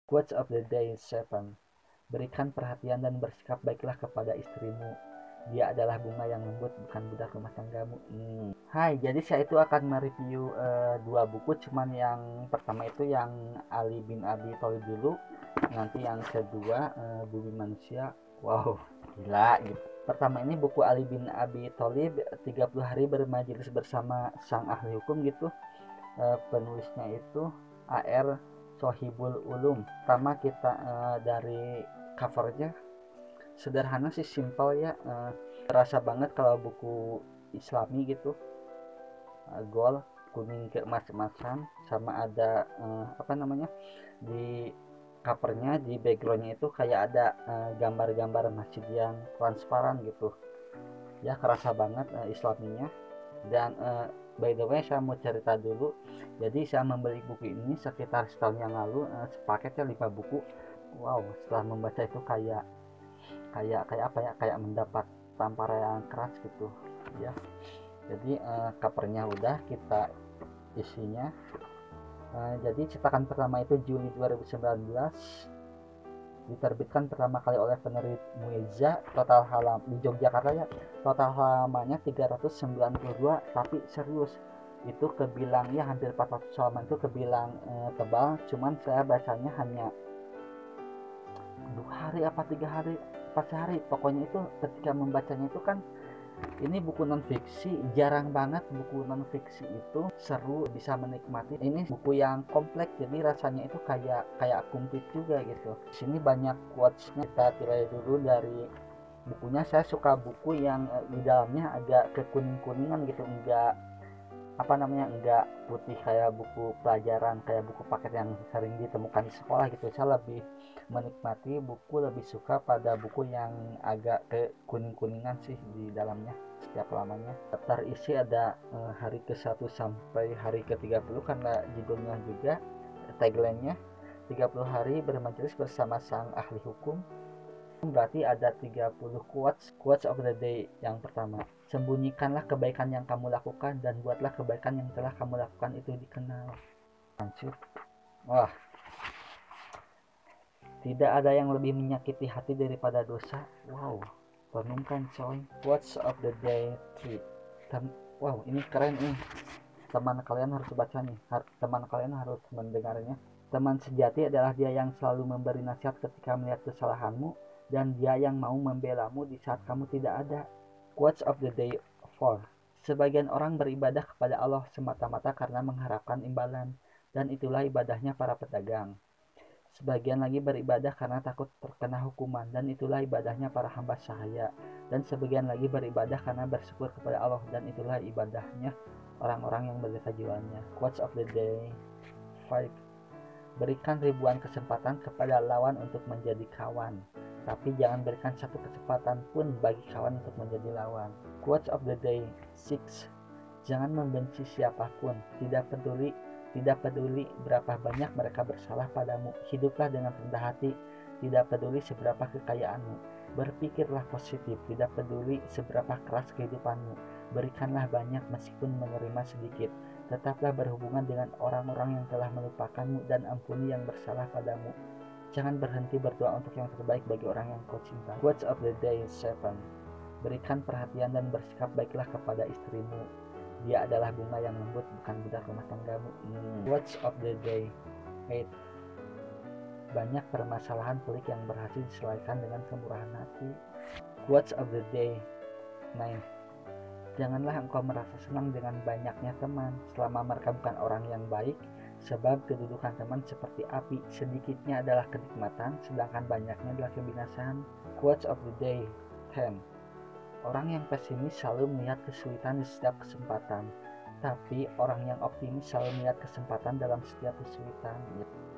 Quotes of the day 7. Berikan perhatian dan bersikap baiklah kepada istrimu. Dia adalah bunga yang lembut, bukan budak rumah tanggamu. Hai, jadi saya itu akan mereview dua buku, cuman yang pertama itu yang Ali bin Abi Thalib dulu, nanti yang kedua Bumi Manusia. Wow, gila gitu. Pertama ini buku Ali bin Abi Thalib, 30 hari bermajelis bersama sang ahli hukum gitu. Penulisnya itu A.R. Sohibul Ulum. Pertama kita dari covernya sederhana sih, simple ya, terasa banget kalau buku Islami gitu. Gold kuning keemas-emasan, sama ada apa namanya, di covernya, di backgroundnya itu kayak ada gambar-gambar masjid yang transparan gitu ya, kerasa banget Islaminya. Dan by the way, saya mau cerita dulu. Jadi saya membeli buku ini sekitar setahun yang lalu, sepaketnya 5 buku. Wow, setelah membaca itu kayak apa ya, kayak mendapat tamparan yang keras gitu ya. Jadi covernya udah, kita isinya. Jadi cetakan pertama itu Juli 2019, diterbitkan pertama kali oleh penerbit Mueza. Total halaman di Yogyakarta ya, total halamannya 392, tapi serius itu kebilang ya hampir 400 halaman, itu kebilang tebal. Cuman saya bacanya hanya 2 hari apa 3 hari, 4 hari pokoknya. Itu ketika membacanya itu kan, ini buku non fiksi, jarang banget buku non fiksi itu seru, bisa menikmati. Ini buku yang kompleks, jadi rasanya itu kayak komplit juga gitu. Sini banyak quotesnya, kita tirai dulu dari bukunya. Saya suka buku yang di dalamnya agak kekuning-kuningan gitu, enggak apa namanya, enggak putih kayak buku pelajaran, kayak buku paket yang sering ditemukan di sekolah gitu. Saya lebih menikmati buku, lebih suka pada buku yang agak ke kuning-kuningan sih di dalamnya. Setiap lamanya terisi ada hari ke-1 sampai hari ke-30, karena judulnya juga, tagline-nya 30 hari bermajelis bersama sang ahli hukum. Berarti ada 30 quotes of the day. Yang pertama, sembunyikanlah kebaikan yang kamu lakukan dan buatlah kebaikan yang telah kamu lakukan itu dikenal. Lanjut. Wah, tidak ada yang lebih menyakiti hati daripada dosa. Wow, renungkan coy. Quotes of the day 3. Wow, ini keren nih. Teman kalian harus baca nih. Teman kalian harus mendengarnya. Teman sejati adalah dia yang selalu memberi nasihat ketika melihat kesalahanmu, dan dia yang mau membelamu di saat kamu tidak ada. Quotes of the day 4. Sebagian orang beribadah kepada Allah semata-mata karena mengharapkan imbalan, dan itulah ibadahnya para pedagang. Sebagian lagi beribadah karena takut terkena hukuman, dan itulah ibadahnya para hamba sahaya. Dan sebagian lagi beribadah karena bersyukur kepada Allah, dan itulah ibadahnya orang-orang yang berjasa jiwanya. Quotes of the day 5. Berikan ribuan kesempatan kepada lawan untuk menjadi kawan, tapi jangan berikan satu kesempatan pun bagi kawan untuk menjadi lawan. Quotes of the day 6. Jangan membenci siapapun, tidak peduli berapa banyak mereka bersalah padamu. Hiduplah dengan rendah hati, tidak peduli seberapa kekayaanmu. Berpikirlah positif, tidak peduli seberapa keras kehidupanmu. Berikanlah banyak meskipun menerima sedikit. Tetaplah berhubungan dengan orang-orang yang telah melupakanmu, dan ampuni yang bersalah padamu. Jangan berhenti berdoa untuk yang terbaik bagi orang yang kau cinta. Quotes of the day 7. Berikan perhatian dan bersikap baiklah kepada istrimu. Dia adalah bunga yang lembut, bukan budak rumah tanggamu. Quotes of the day 8. Banyak permasalahan pelik yang berhasil diselesaikan dengan kemurahan hati. Quotes of the day 9. Janganlah engkau merasa senang dengan banyaknya teman, selama mereka bukan orang yang baik, sebab kedudukan teman seperti api, sedikitnya adalah kenikmatan, sedangkan banyaknya adalah kebinasaan. Quotes of the day 10. Orang yang pesimis selalu melihat kesulitan di setiap kesempatan, tapi orang yang optimis selalu melihat kesempatan dalam setiap kesulitan.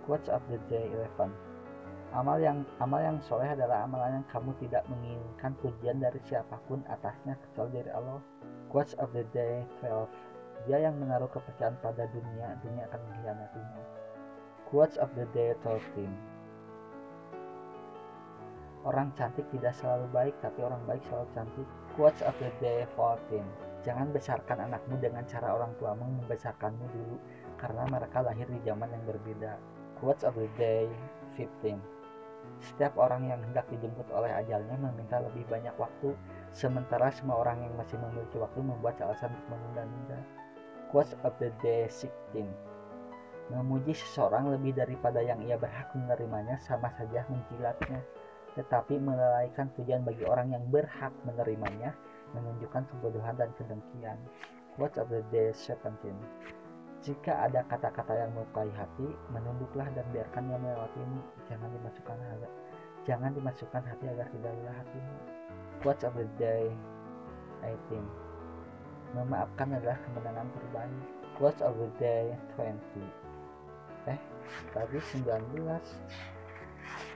Quotes of the day 11. Amal yang soleh adalah amalan yang kamu tidak menginginkan pujian dari siapapun atasnya kecuali dari Allah. Quotes of the day 12. Dia yang menaruh kepercayaan pada dunia akan mengkhianatinya. Quotes of the day 13. Orang cantik tidak selalu baik, tapi orang baik selalu cantik. Quotes of the day 14. Jangan besarkan anakmu dengan cara orang tuamu membesarkanmu dulu, karena mereka lahir di zaman yang berbeda. Quotes of the day 15. Setiap orang yang hendak dijemput oleh ajalnya meminta lebih banyak waktu, sementara semua orang yang masih memiliki waktu membuat alasan untuk menunda-nunda. Quotes of the day 16. Memuji seseorang lebih daripada yang ia berhak menerimanya sama saja menjilatnya, tetapi melalaikan pujian bagi orang yang berhak menerimanya menunjukkan kebodohan dan kedengkian. Quotes of the day 17. Jika ada kata-kata yang melukai hati, menunduklah dan biarkannya melewatimu. Jangan dimasukkan hati agar tidak lelah hatimu. Quotes of the day 18. Memaafkan adalah kemenangan terbaik. Quotes of the day 20. Tadi 19.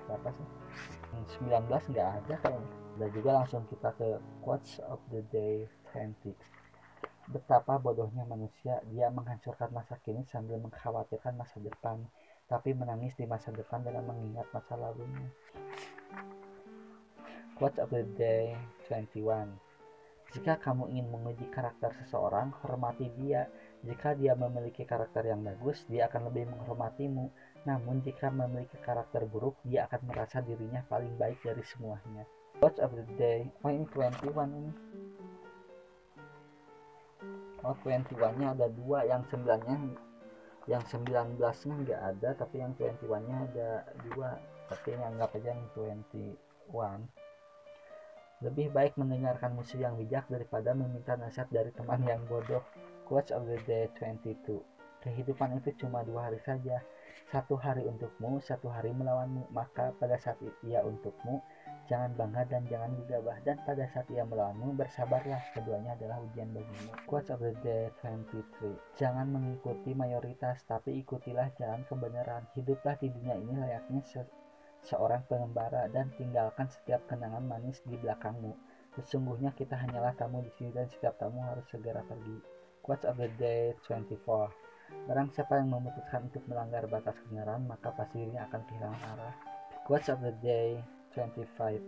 Berapa sih? 19 nggak ada kayaknya. Dan juga langsung kita ke quotes of the day 20. Betapa bodohnya manusia, dia menghancurkan masa kini sambil mengkhawatirkan masa depan, tapi menangis di masa depan dengan mengingat masa lalunya. Quotes of the day 21. Jika kamu ingin menguji karakter seseorang, hormati dia. Jika dia memiliki karakter yang bagus, dia akan lebih menghormatimu. Namun jika memiliki karakter buruk, dia akan merasa dirinya paling baik dari semuanya. Quotes of the day. Ini 21 ini. 21-nya ada 2, yang 9-nya, yang 19-nya nggak ada, tapi yang 21-nya ada 2. Tapi ini anggap aja yang 21. Lebih baik mendengarkan musuh yang bijak daripada meminta nasihat dari teman yang bodoh. Quotes of the day 22. Kehidupan itu cuma 2 hari saja. 1 hari untukmu, 1 hari melawanmu. Maka pada saat ia untukmu, jangan bangga dan jangan gegabah. Dan pada saat ia melawanmu, bersabarlah. Keduanya adalah ujian bagimu. Quotes of the day 23. Jangan mengikuti mayoritas, tapi ikutilah jalan kebenaran. Hiduplah di dunia ini layaknya seorang pengembara dan tinggalkan setiap kenangan manis di belakangmu. Sesungguhnya kita hanyalah tamu di sini dan setiap tamu harus segera pergi. Quotes of the day 24. Barang siapa yang memutuskan untuk melanggar batas kebenaran, maka pasti dirinya akan kehilangan arah. Quotes of the day 25.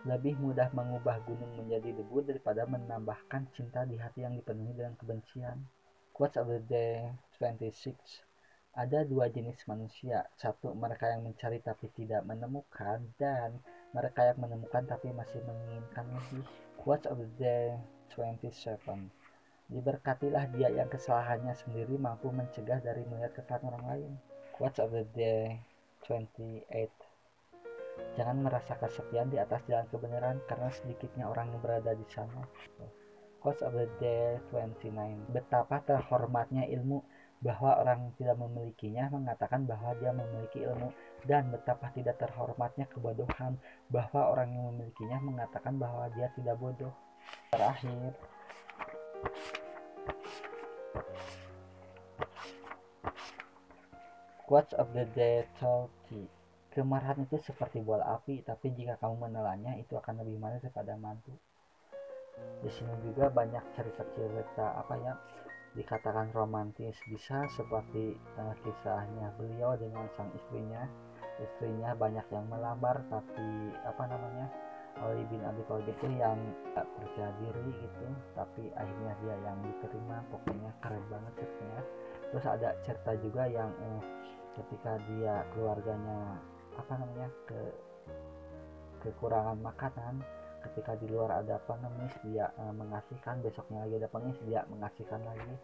Lebih mudah mengubah gunung menjadi debu daripada menambahkan cinta di hati yang dipenuhi dengan kebencian. Quotes of the day 26. Ada 2 jenis manusia. 1, mereka yang mencari tapi tidak menemukan, dan mereka yang menemukan tapi masih menginginkan lebih. Quotes of the day 27. Diberkatilah dia yang kesalahannya sendiri mampu mencegah dari melihat kesalahan orang lain. Quotes of the day 28. Jangan merasa kesepian di atas jalan kebenaran karena sedikitnya orang yang berada di sana. Quotes of the day 29. Betapa terhormatnya ilmu, bahwa orang yang tidak memilikinya mengatakan bahwa dia memiliki ilmu, dan betapa tidak terhormatnya kebodohan, bahwa orang yang memilikinya mengatakan bahwa dia tidak bodoh. Terakhir, quotes of the day 30. Kemarahan itu seperti bola api, tapi jika kamu menelannya itu akan lebih manis daripada madu. Di sini juga banyak cerita-cerita dikatakan romantis, bisa seperti kisahnya beliau dengan sang istrinya banyak yang melamar, tapi Ali bin Abi Thalib itu yang gak percaya diri gitu, tapi akhirnya dia yang diterima. Pokoknya keren banget ceritanya. Terus ada cerita juga yang ketika dia keluarganya kekurangan makanan, ketika di luar ada pengemis dia mengasihkan, besoknya lagi ada pengemis dia mengasihkan lagi.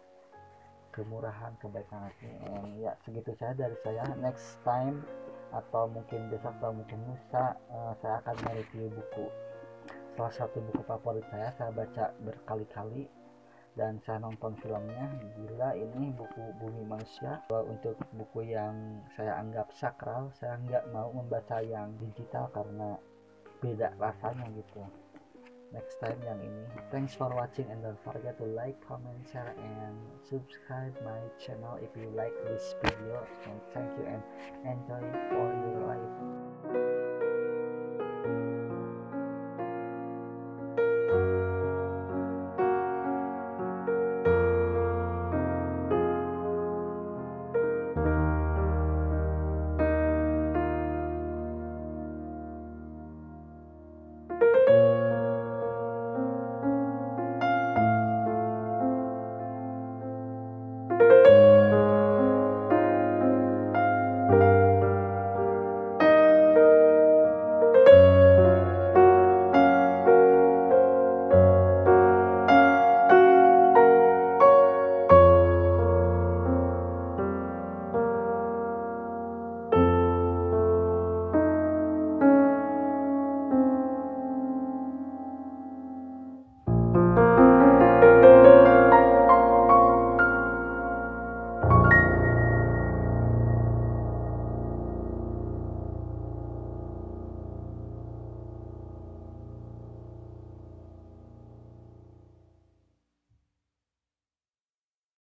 Kemurahan, kebaikan hati. Ya segitu saja dari saya. Next time atau mungkin besok atau mungkin lusa saya akan mereview buku, salah satu buku favorit saya baca berkali-kali dan saya nonton filmnya. Gila, ini buku Bumi Manusia. Untuk buku yang saya anggap sakral, saya nggak mau membaca yang digital karena beda rasanya gitu. Next time yang ini. Thanks for watching and don't forget to like, comment, share and subscribe my channel if you like this video, and thank you and enjoy for